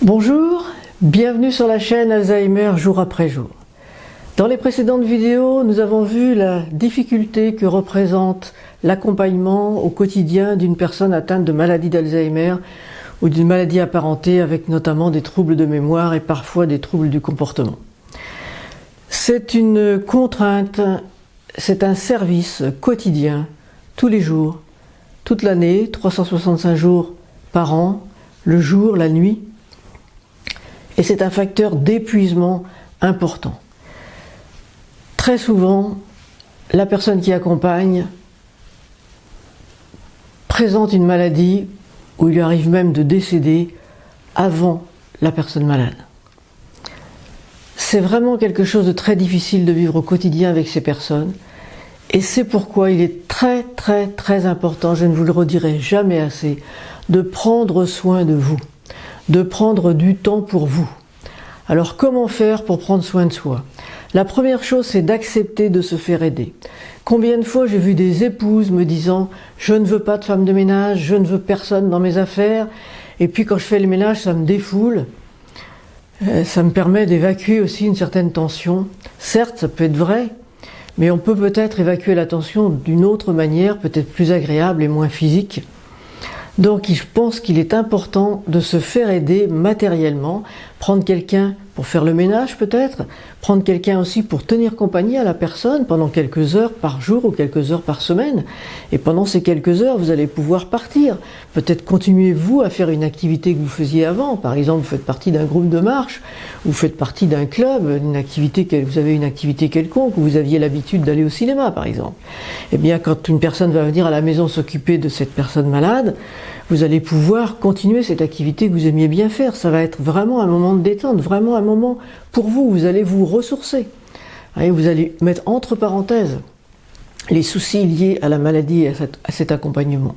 Bonjour, bienvenue sur la chaîne Alzheimer jour après jour. Dans les précédentes vidéos, nous avons vu la difficulté que représente l'accompagnement au quotidien d'une personne atteinte de maladie d'Alzheimer ou d'une maladie apparentée avec notamment des troubles de mémoire et parfois des troubles du comportement. C'est une contrainte, c'est un service quotidien, tous les jours, toute l'année, 365 jours par an, le jour, la nuit. Et c'est un facteur d'épuisement important. Très souvent, la personne qui accompagne présente une maladie où il lui arrive même de décéder avant la personne malade. C'est vraiment quelque chose de très difficile de vivre au quotidien avec ces personnes. Et c'est pourquoi il est très important, je ne vous le redirai jamais assez, de prendre soin de vous, de prendre du temps pour vous. Alors comment faire pour prendre soin de soi? La première chose, c'est d'accepter de se faire aider. Combien de fois j'ai vu des épouses me disant « je ne veux pas de femme de ménage, je ne veux personne dans mes affaires » et puis quand je fais le ménage, ça me défoule. Ça me permet d'évacuer aussi une certaine tension. Certes, ça peut être vrai, mais on peut peut-être évacuer la tension d'une autre manière, peut-être plus agréable et moins physique. Donc je pense qu'il est important de se faire aider matériellement, prendre quelqu'un pour faire le ménage peut-être, prendre quelqu'un aussi pour tenir compagnie à la personne pendant quelques heures par jour ou quelques heures par semaine. Et pendant ces quelques heures, vous allez pouvoir partir. Peut-être continuez-vous à faire une activité que vous faisiez avant. Par exemple, vous faites partie d'un groupe de marche, vous faites partie d'un club, vous avez une activité quelconque, ou vous aviez l'habitude d'aller au cinéma par exemple. Eh bien, quand une personne va venir à la maison s'occuper de cette personne malade, vous allez pouvoir continuer cette activité que vous aimiez bien faire. Ça va être vraiment un moment de détente, vraiment un moment pour vous. Vous allez vous ressourcer. Et vous allez mettre entre parenthèses les soucis liés à la maladie et à cet accompagnement.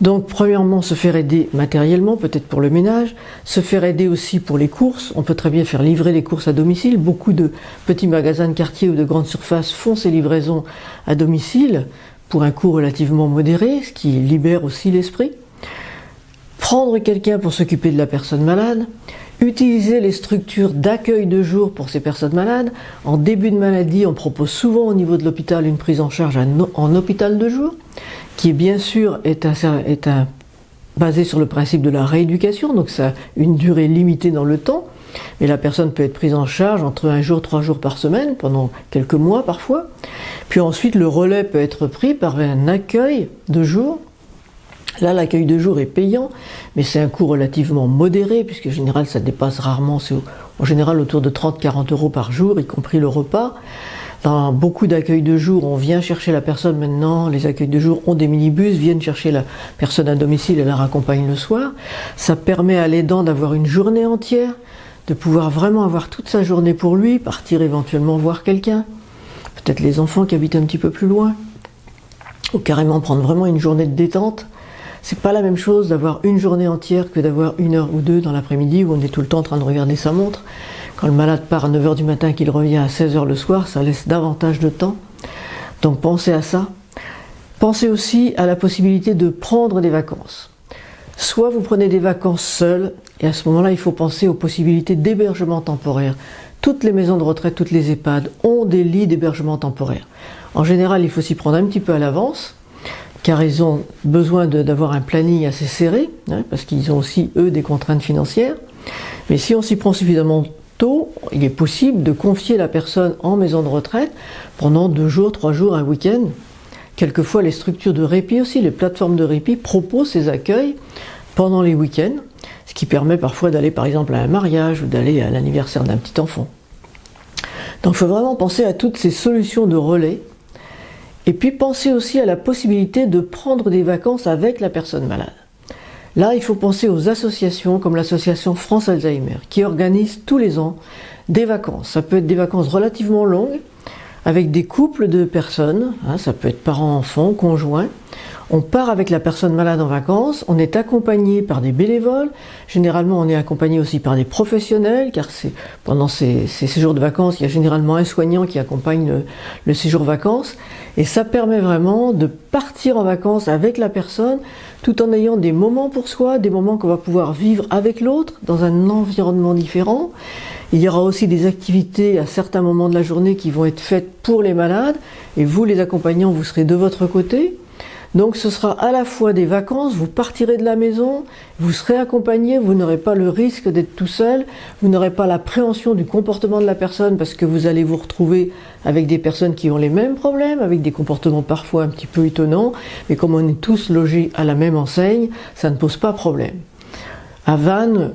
Donc, premièrement, se faire aider matériellement, peut-être pour le ménage, se faire aider aussi pour les courses. On peut très bien faire livrer les courses à domicile. Beaucoup de petits magasins de quartier ou de grandes surfaces font ces livraisons à domicile pour un coût relativement modéré, ce qui libère aussi l'esprit. Prendre quelqu'un pour s'occuper de la personne malade, utiliser les structures d'accueil de jour pour ces personnes malades. En début de maladie, on propose souvent au niveau de l'hôpital une prise en charge en hôpital de jour, qui bien sûr est basé sur le principe de la rééducation, donc ça a une durée limitée dans le temps, mais la personne peut être prise en charge entre 1 jour, 3 jours par semaine, pendant quelques mois parfois. Puis ensuite, le relais peut être pris par un accueil de jour. Là, l'accueil de jour est payant, mais c'est un coût relativement modéré, puisque en général, ça dépasse rarement, c'est en général autour de 30-40 € par jour, y compris le repas. Dans beaucoup d'accueils de jour, on vient chercher la personne maintenant, les accueils de jour ont des minibus, viennent chercher la personne à domicile et la raccompagnent le soir. Ça permet à l'aidant d'avoir une journée entière, de pouvoir vraiment avoir toute sa journée pour lui, partir éventuellement voir quelqu'un, peut-être les enfants qui habitent un petit peu plus loin, ou carrément prendre vraiment une journée de détente. C'est pas la même chose d'avoir une journée entière que d'avoir 1 heure ou 2 dans l'après-midi où on est tout le temps en train de regarder sa montre. Quand le malade part à 9 h du matin, qu'il revient à 16 h le soir, ça laisse davantage de temps. Donc pensez à ça. Pensez aussi à la possibilité de prendre des vacances. Soit vous prenez des vacances seuls, et à ce moment-là, il faut penser aux possibilités d'hébergement temporaire. Toutes les maisons de retraite, toutes les EHPAD ont des lits d'hébergement temporaire. En général, il faut s'y prendre un petit peu à l'avance, car ils ont besoin d'avoir un planning assez serré, parce qu'ils ont aussi, eux, des contraintes financières. Mais si on s'y prend suffisamment tôt, il est possible de confier la personne en maison de retraite pendant 2 jours, 3 jours, un week-end. Quelquefois, les structures de répit aussi, les plateformes de répit proposent ces accueils pendant les week-ends, ce qui permet parfois d'aller par exemple à un mariage ou d'aller à l'anniversaire d'un petit enfant. Donc il faut vraiment penser à toutes ces solutions de relais. Et puis pensez aussi à la possibilité de prendre des vacances avec la personne malade. Là, il faut penser aux associations comme l'association France Alzheimer, qui organise tous les ans des vacances. Ça peut être des vacances relativement longues, avec des couples de personnes, ça peut être parents-enfants, conjoints. On part avec la personne malade en vacances, on est accompagné par des bénévoles, généralement on est accompagné aussi par des professionnels, car pendant ces séjours de vacances, il y a généralement un soignant qui accompagne le séjour vacances, et ça permet vraiment de partir en vacances avec la personne, tout en ayant des moments pour soi, des moments qu'on va pouvoir vivre avec l'autre, dans un environnement différent. Il y aura aussi des activités à certains moments de la journée qui vont être faites pour les malades, et vous les accompagnants, vous serez de votre côté. Donc ce sera à la fois des vacances, vous partirez de la maison, vous serez accompagné, vous n'aurez pas le risque d'être tout seul, vous n'aurez pas l'appréhension du comportement de la personne parce que vous allez vous retrouver avec des personnes qui ont les mêmes problèmes, avec des comportements parfois un petit peu étonnants, mais comme on est tous logés à la même enseigne, ça ne pose pas problème. À Vannes,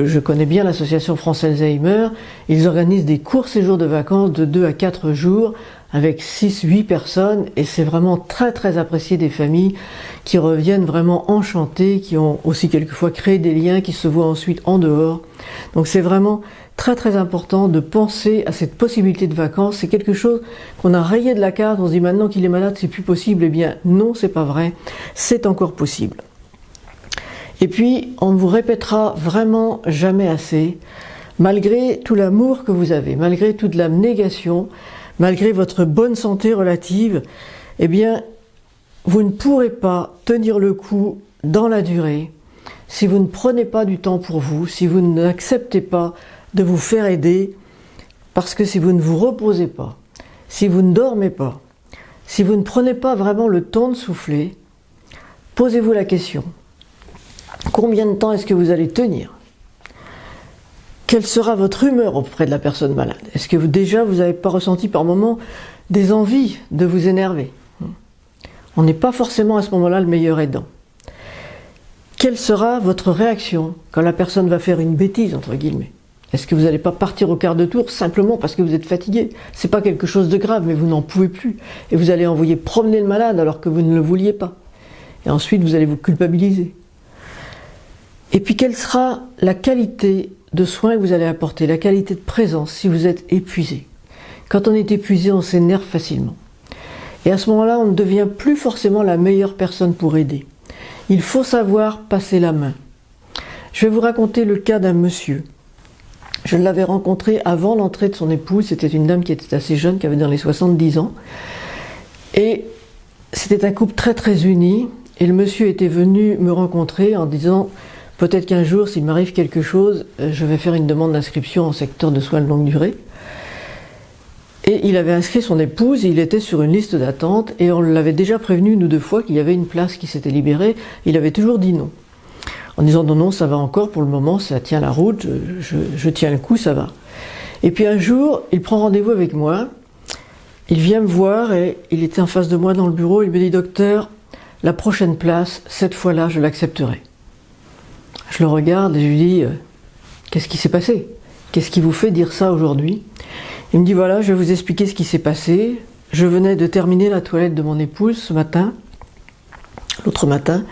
je connais bien l'association France Alzheimer, ils organisent des courts séjours de vacances de 2 à 4 jours avec 6-8 personnes et c'est vraiment très très apprécié des familles qui reviennent vraiment enchantées, qui ont aussi quelquefois créé des liens qui se voient ensuite en dehors. Donc c'est vraiment très très important de penser à cette possibilité de vacances. C'est quelque chose qu'on a rayé de la carte, on se dit maintenant qu'il est malade c'est plus possible. Eh bien non, c'est pas vrai, c'est encore possible. Et puis, on ne vous répétera vraiment jamais assez, malgré tout l'amour que vous avez, malgré toute l'abnégation, malgré votre bonne santé relative, eh bien, vous ne pourrez pas tenir le coup dans la durée si vous ne prenez pas du temps pour vous, si vous n'acceptez pas de vous faire aider, parce que si vous ne vous reposez pas, si vous ne dormez pas, si vous ne prenez pas vraiment le temps de souffler, posez-vous la question. Combien de temps est-ce que vous allez tenir? Quelle sera votre humeur auprès de la personne malade? Est-ce que vous n'avez pas ressenti par moments des envies de vous énerver? On n'est pas forcément à ce moment-là le meilleur aidant. Quelle sera votre réaction quand la personne va faire une bêtise, entre guillemets? Est-ce que vous n'allez pas partir au quart de tour simplement parce que vous êtes fatigué? C'est pas quelque chose de grave, mais vous n'en pouvez plus. Et vous allez envoyer promener le malade alors que vous ne le vouliez pas. Et ensuite, vous allez vous culpabiliser. Et puis, quelle sera la qualité de soins que vous allez apporter, la qualité de présence si vous êtes épuisé? Quand on est épuisé, on s'énerve facilement. Et à ce moment-là, on ne devient plus forcément la meilleure personne pour aider. Il faut savoir passer la main. Je vais vous raconter le cas d'un monsieur. Je l'avais rencontré avant l'entrée de son épouse. C'était une dame qui était assez jeune, qui avait dans les 70 ans. Et c'était un couple très très uni. Et le monsieur était venu me rencontrer en disant... Peut-être qu'un jour, s'il m'arrive quelque chose, je vais faire une demande d'inscription en secteur de soins de longue durée. Et il avait inscrit son épouse, il était sur une liste d'attente, et on l'avait déjà prévenu une ou deux fois qu'il y avait une place qui s'était libérée. Il avait toujours dit non. En disant non, non, ça va encore pour le moment, ça tient la route, je tiens le coup, ça va. Et puis un jour, il prend rendez-vous avec moi, il vient me voir, et il était en face de moi dans le bureau, il me dit « Docteur, la prochaine place, cette fois-là, je l'accepterai ». Je le regarde et je lui dis « Qu'est-ce qui s'est passé? Qu'est-ce qui vous fait dire ça aujourd'hui ?» Il me dit « Voilà, je vais vous expliquer ce qui s'est passé. Je venais de terminer la toilette de mon épouse ce matin, l'autre matin.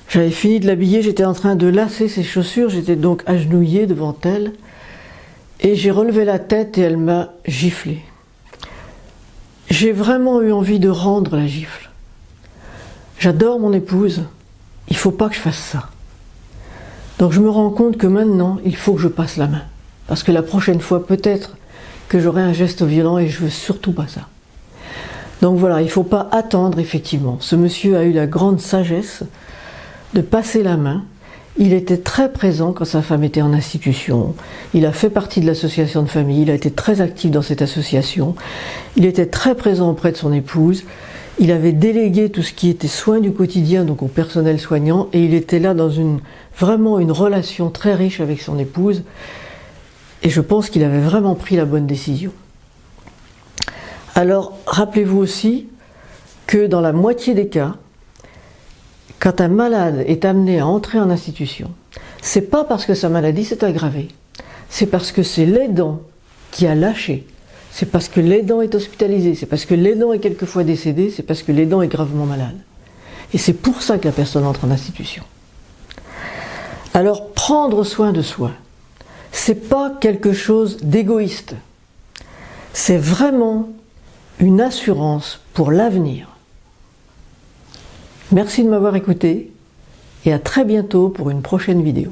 J'avais fini de l'habiller, j'étais en train de lasser ses chaussures, j'étais donc agenouillé devant elle. Et j'ai relevé la tête et elle m'a giflé. J'ai vraiment eu envie de rendre la gifle. J'adore mon épouse, il ne faut pas que je fasse ça. Donc je me rends compte que maintenant, il faut que je passe la main. Parce que la prochaine fois, peut-être que j'aurai un geste violent et je veux surtout pas ça. Donc voilà, il ne faut pas attendre effectivement. Ce monsieur a eu la grande sagesse de passer la main. Il était très présent quand sa femme était en institution. Il a fait partie de l'association de famille. Il a été très actif dans cette association. Il était très présent auprès de son épouse. Il avait délégué tout ce qui était soins du quotidien, donc au personnel soignant, et il était là dans vraiment une relation très riche avec son épouse. Et je pense qu'il avait vraiment pris la bonne décision. Alors, rappelez-vous aussi que dans la moitié des cas, quand un malade est amené à entrer en institution, c'est pas parce que sa maladie s'est aggravée, c'est parce que c'est l'aidant qui a lâché. C'est parce que l'aidant est hospitalisé, c'est parce que l'aidant est quelquefois décédé, c'est parce que l'aidant est gravement malade. Et c'est pour ça que la personne entre en institution. Alors, prendre soin de soi, c'est pas quelque chose d'égoïste. C'est vraiment une assurance pour l'avenir. Merci de m'avoir écouté et à très bientôt pour une prochaine vidéo.